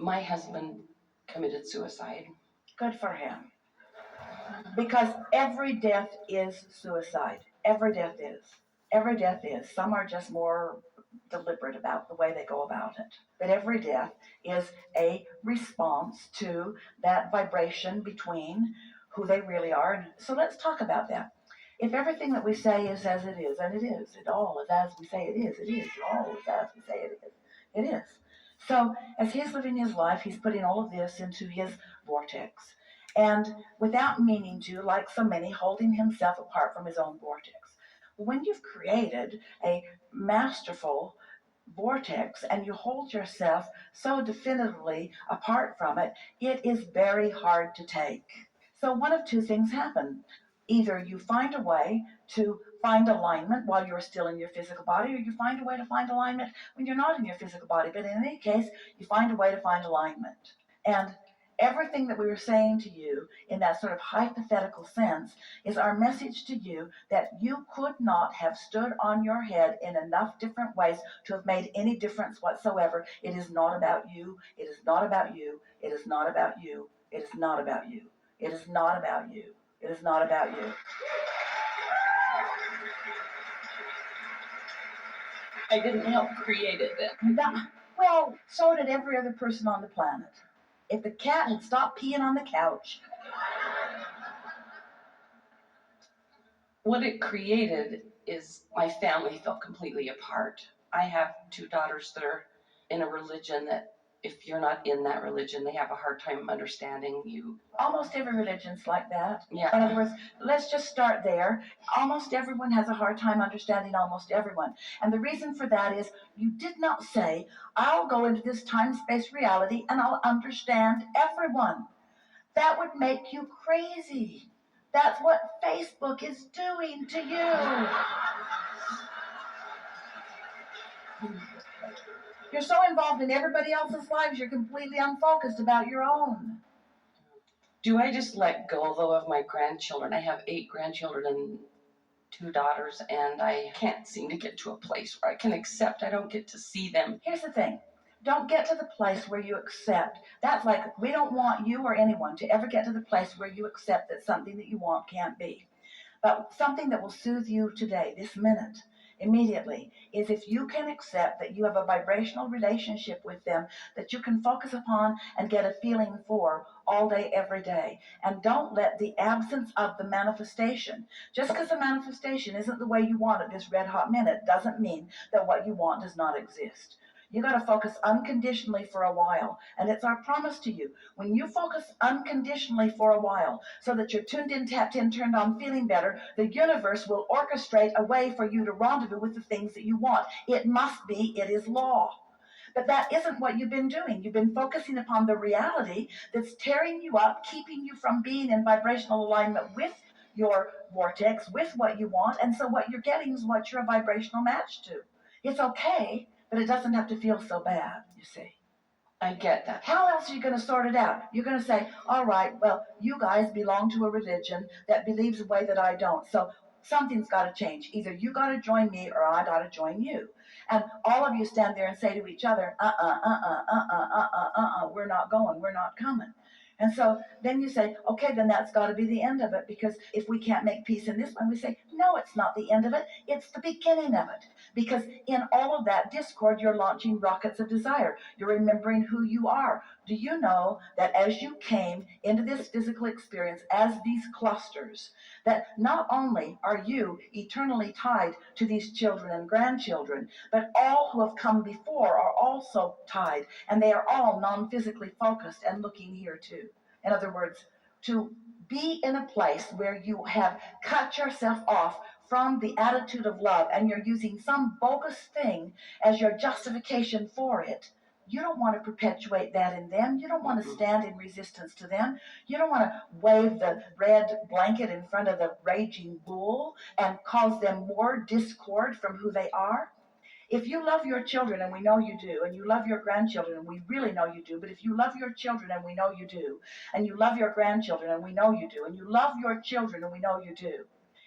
My husband committed suicide. Good for him. Because every death is suicide. Every death is. Every death is. Some are just more deliberate about the way they go about it. But every death is a response to that vibration between who they really are. And so let's talk about that. If everything that we say is as it is, and it all is as we say it is, it all is as we say it is. So as he's living his life, he's putting all of this into his vortex. And without meaning to, like so many, holding himself apart from his own vortex. When you've created a masterful vortex and you hold yourself so definitively apart from it, it is very hard to take. So one of two things happen. Either you find a way to find alignment while you're still in your physical body, or you find a way to find alignment when you're not in your physical body. But in any case, you find a way to find alignment. And everything that we were saying to you in that sort of hypothetical sense is our message to you that you could not have stood on your head in enough different ways to have made any difference whatsoever. It is not about you. It is not about you. It is not about you. It is not about you. It is not about you. It is not about you. I didn't help create it then. Well, so did every other person on the planet. If the cat had stopped peeing on the couch. What it created is my family felt completely apart. I have two daughters that are in a religion that if you're not in that religion, they have a hard time understanding you. Almost every religion's like that. Yeah. In other words, let's just start there. Almost everyone has a hard time understanding almost everyone. And the reason for that is you did not say, I'll go into this time-space reality and I'll understand everyone. That would make you crazy. That's what Facebook is doing to you. You're so involved in everybody else's lives, you're completely unfocused about your own. Do I just let go, though, of my grandchildren? I have 8 grandchildren and 2 daughters, and I can't seem to get to a place where I can accept I don't get to see them. Here's the thing. Don't get to the place where you accept. That's like, we don't want you or anyone to ever get to the place where you accept that something that you want can't be. But something that will soothe you today, this minute, immediately, is if you can accept that you have a vibrational relationship with them that you can focus upon and get a feeling for all day, every day. And don't let the absence of the manifestation, just because the manifestation isn't the way you want it this red hot minute, doesn't mean that what you want does not exist. You got to focus unconditionally for a while. And it's our promise to you. When you focus unconditionally for a while, so that you're tuned in, tapped in, turned on, feeling better, the universe will orchestrate a way for you to rendezvous with the things that you want. It must be, it is law. But that isn't what you've been doing. You've been focusing upon the reality that's tearing you up, keeping you from being in vibrational alignment with your vortex, with what you want. And so what you're getting is what you're a vibrational match to. It's okay, but it doesn't have to feel so bad, you see. I get that. How else are you going to sort it out? You're going to say, all right, well, you guys belong to a religion that believes a way that I don't. So something's got to change. Either you got to join me or I got to join you. And all of you stand there and say to each other, we're not going, we're not coming. And so then you say, okay, then that's got to be the end of it, because if we can't make peace in this one, we say, no, it's not the end of it. It's the beginning of it. Because in all of that discord, you're launching rockets of desire. You're remembering who you are. Do you know that as you came into this physical experience as these clusters, that not only are you eternally tied to these children and grandchildren, but all who have come before are also tied, and they are all non-physically focused and looking here too. In other words, to be in a place where you have cut yourself off from the attitude of love and you're using some bogus thing as your justification for it, you don't want to perpetuate that in them. You don't want to stand in resistance to them. You don't want to wave the red blanket in front of the raging bull and cause them more discord from who they are. If you love your children, and we know you do, and you love your grandchildren, and we really know you do, but if you love your children, and we know you do, and you love your grandchildren, and we know you do, and you love your children, and we know you do,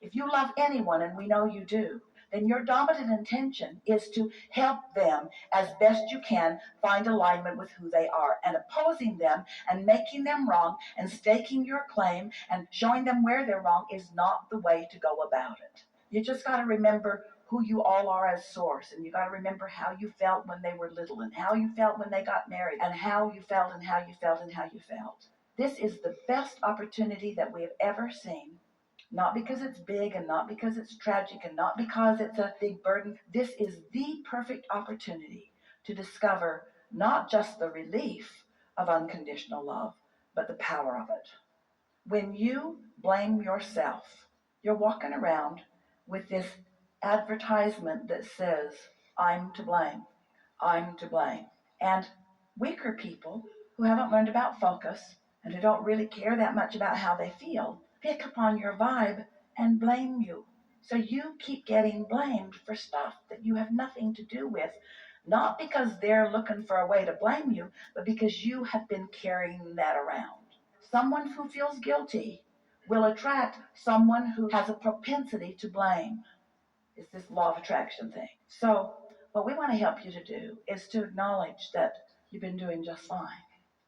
if you love anyone, and we know you do, then your dominant intention is to help them as best you can find alignment with who they are. And opposing them and making them wrong and staking your claim and showing them where they're wrong is not the way to go about it. You just got to remember who you all are as source, and you got to remember how you felt when they were little, and how you felt when they got married, and how you felt and how you felt and how you felt. This is the best opportunity that we have ever seen. Not because it's big and not because it's tragic and not because it's a big burden. This is the perfect opportunity to discover not just the relief of unconditional love, but the power of it. When you blame yourself, you're walking around with this advertisement that says, I'm to blame, I'm to blame. And weaker people who haven't learned about focus and who don't really care that much about how they feel pick up on your vibe and blame you. So you keep getting blamed for stuff that you have nothing to do with, not because they're looking for a way to blame you, but because you have been carrying that around. Someone who feels guilty will attract someone who has a propensity to blame. It's this law of attraction thing. So what we want to help you to do is to acknowledge that you've been doing just fine,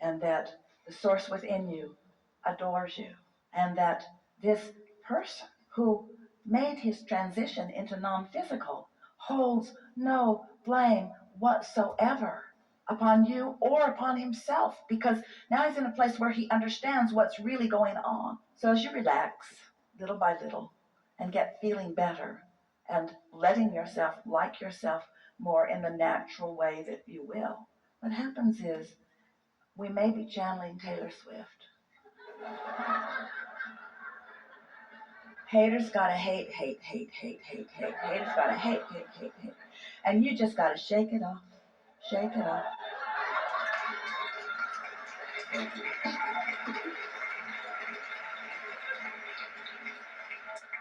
and that the source within you adores you, and that this person who made his transition into non-physical holds no blame whatsoever upon you or upon himself, because now he's in a place where he understands what's really going on. So as you relax little by little and get feeling better and letting yourself like yourself more in the natural way that you will, what happens is we may be channeling Taylor Swift. Haters gotta hate, hate, hate, hate, hate, hate. Haters gotta hate, hate, hate, hate. And you just gotta shake it off. Shake it off.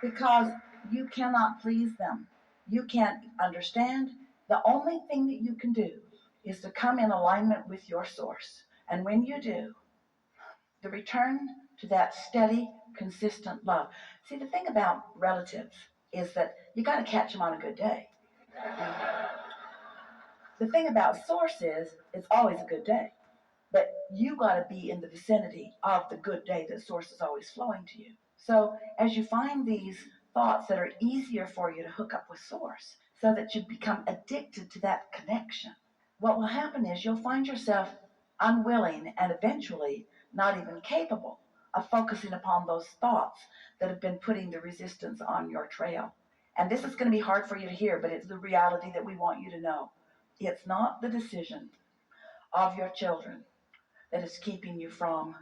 Because you cannot please them. You can't understand. The only thing that you can do is to come in alignment with your source. And when you do, the return to that steady, consistent love. See, the thing about relatives is that you got to catch them on a good day. The thing about source is it's always a good day. But you got to be in the vicinity of the good day that source is always flowing to you. So as you find these thoughts that are easier for you to hook up with source, so that you become addicted to that connection, what will happen is you'll find yourself unwilling and eventually not even capable of focusing upon those thoughts that have been putting the resistance on your trail. And this is going to be hard for you to hear, but it's the reality that we want you to know. It's not the decision of your children that is keeping you from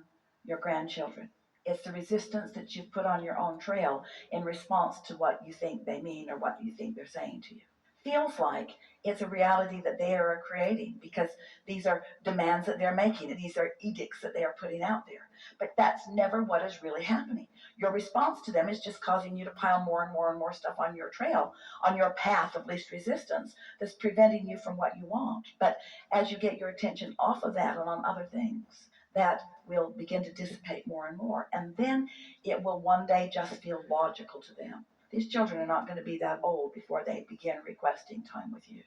your grandchildren. It's the resistance that you've put on your own trail in response to what you think they mean or what you think they're saying to you. Feels like it's a reality that they are creating because these are demands that they're making and these are edicts that they are putting out there. But that's never what is really happening. Your response to them is just causing you to pile more and more and more stuff on your trail, on your path of least resistance that's preventing you from what you want. But as you get your attention off of that and on other things, that will begin to dissipate more and more. And then it will one day just feel logical to them. These children are not going to be that old before they begin requesting time with you.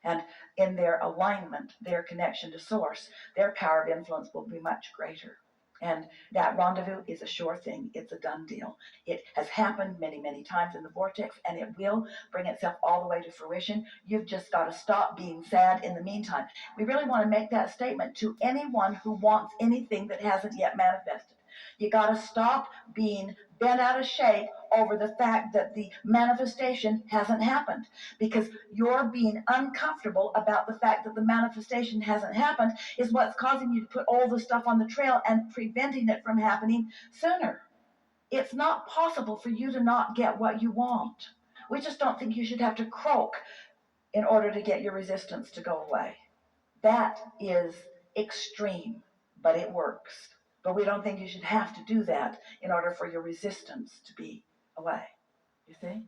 And in their alignment, their connection to source, their power of influence will be much greater. And that rendezvous is a sure thing. It's a done deal. It has happened many, many times in the vortex, and it will bring itself all the way to fruition. You've just got to stop being sad in the meantime. We really want to make that statement to anyone who wants anything that hasn't yet manifested. You got to stop being bent out of shape over the fact that the manifestation hasn't happened, because you're being uncomfortable about the fact that the manifestation hasn't happened is what's causing you to put all the stuff on the trail and preventing it from happening sooner. It's not possible for you to not get what you want. We just don't think you should have to croak in order to get your resistance to go away. That is extreme, but it works. But we don't think you should have to do that in order for your resistance to be away. You see?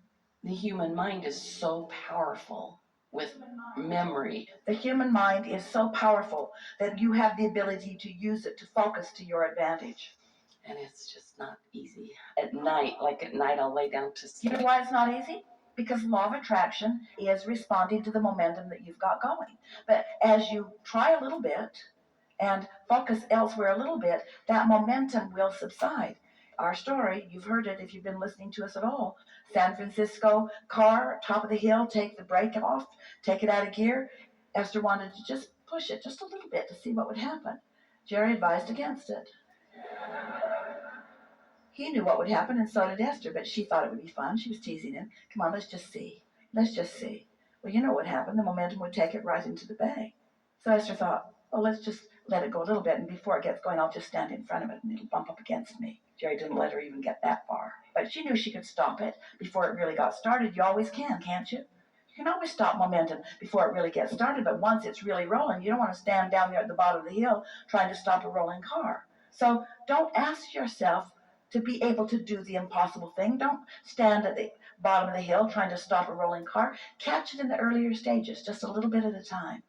The human mind is so powerful with memory. The human mind is so powerful that you have the ability to use it to focus to your advantage. And it's just not easy. At night, I'll lay down to sleep. You know why it's not easy? because law of attraction is responding to the momentum that you've got going. But as you try a little bit and focus elsewhere a little bit, that momentum will subside. Our story, you've heard it if you've been listening to us at all. San Francisco car, top of the hill, take the brake off, take it out of gear. Esther wanted to just push it just a little bit to see what would happen. Jerry advised against it. He knew what would happen, and so did Esther, but she thought it would be fun. She was teasing him. Come on, let's just see. Let's just see. Well, you know what happened. The momentum would take it right into the bay. So Esther thought, oh, let's just let it go a little bit, and before it gets going, I'll just stand in front of it, and it'll bump up against me. Jerry didn't let her even get that far. But she knew she could stop it before it really got started. You always can, can't you? You can always stop momentum before it really gets started, but once it's really rolling, you don't want to stand down there at the bottom of the hill trying to stop a rolling car. So don't ask yourself to be able to do the impossible thing. Don't stand at the bottom of the hill trying to stop a rolling car. Catch it in the earlier stages, just a little bit at a time.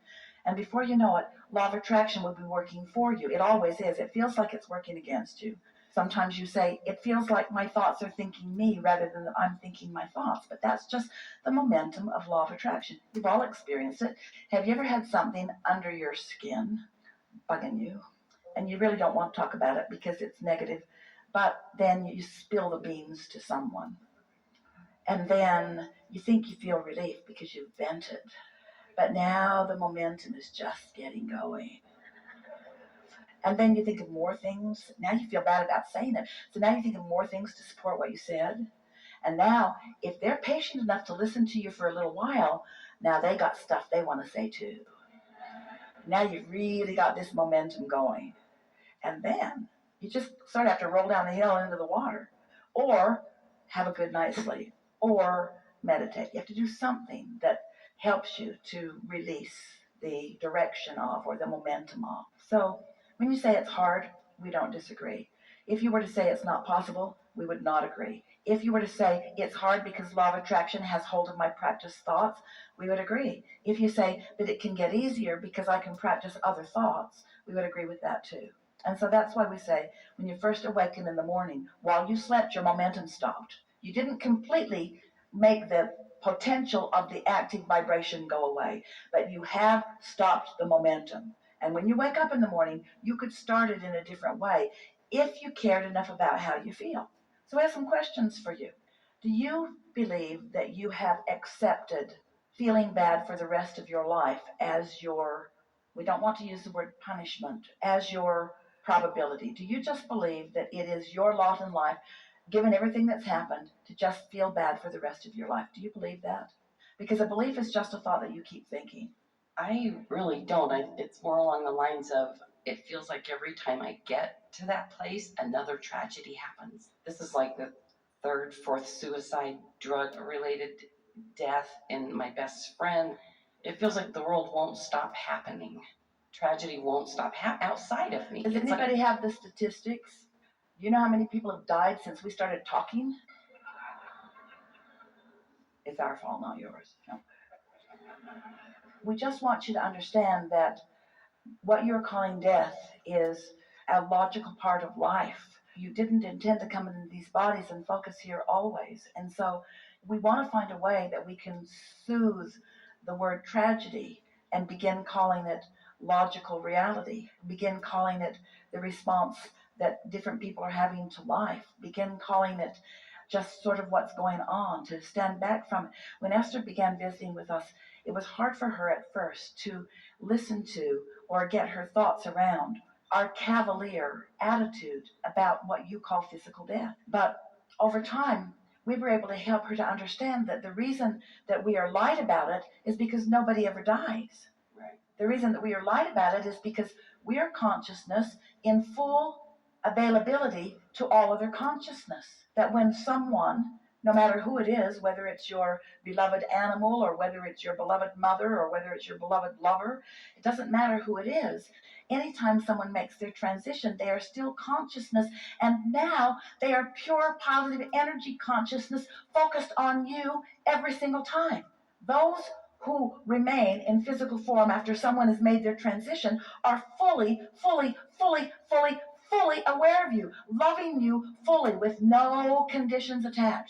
And before you know it, law of attraction will be working for you. It always is. It feels like it's working against you. Sometimes you say, it feels like my thoughts are thinking me rather than I'm thinking my thoughts. But that's just the momentum of law of attraction. You've all experienced it. Have you ever had something under your skin bugging you? And you really don't want to talk about it because it's negative. But then you spill the beans to someone. And then you think you feel relief because you've vented. But now the momentum is just getting going. And then you think of more things. Now you feel bad about saying it. So now you think of more things to support what you said. And now, if they're patient enough to listen to you for a little while, now they got stuff they want to say too. Now you've really got this momentum going. And then you just sort of have to roll down the hill into the water, or have a good night's sleep, or meditate. You have to do something that helps you to release the direction of or the momentum of. So when you say it's hard, we don't disagree. If you were to say it's not possible, we would not agree. If you were to say it's hard because law of attraction has hold of my practice thoughts, we would agree. If you say that it can get easier because I can practice other thoughts, we would agree with that too. And so that's why we say, when you first awaken in the morning, while you slept, your momentum stopped. You didn't completely make the potential of the active vibration go away, but you have stopped the momentum. And when you wake up in the morning, you could start it in a different way if you cared enough about how you feel. So I have some questions for you. Do you believe that you have accepted feeling bad for the rest of your life as your, we don't want to use the word punishment, as your probability? Do you just believe that it is your lot in life, given everything that's happened, to just feel bad for the rest of your life? Do you believe that? Because a belief is just a thought that you keep thinking. I really don't. It's more along the lines of, it feels like every time I get to that place, another tragedy happens. This is like the third, fourth suicide, drug-related death in my best friend. It feels like the world won't stop happening. Tragedy won't stop outside of me. Does anybody have the statistics? You know how many people have died since we started talking? It's our fault, not yours. No. We just want you to understand that what you're calling death is a logical part of life. You didn't intend to come into these bodies and focus here always. And so we want to find a way that we can soothe the word tragedy and begin calling it logical reality. Begin calling it the response that different people are having to life. Begin calling it just sort of what's going on, to stand back from it. When Esther began visiting with us, it was hard for her at first to listen to or get her thoughts around our cavalier attitude about what you call physical death. But over time, we were able to help her to understand that the reason that we are light about it is because nobody ever dies. Right. The reason that we are light about it is because we are consciousness in full availability to all other consciousness. That when someone, no matter who it is, whether it's your beloved animal or whether it's your beloved mother or whether it's your beloved lover, it doesn't matter who it is. Anytime someone makes their transition, they are still consciousness, and now they are pure positive energy consciousness focused on you every single time. Those who remain in physical form after someone has made their transition are fully aware of you, loving you fully with no conditions attached.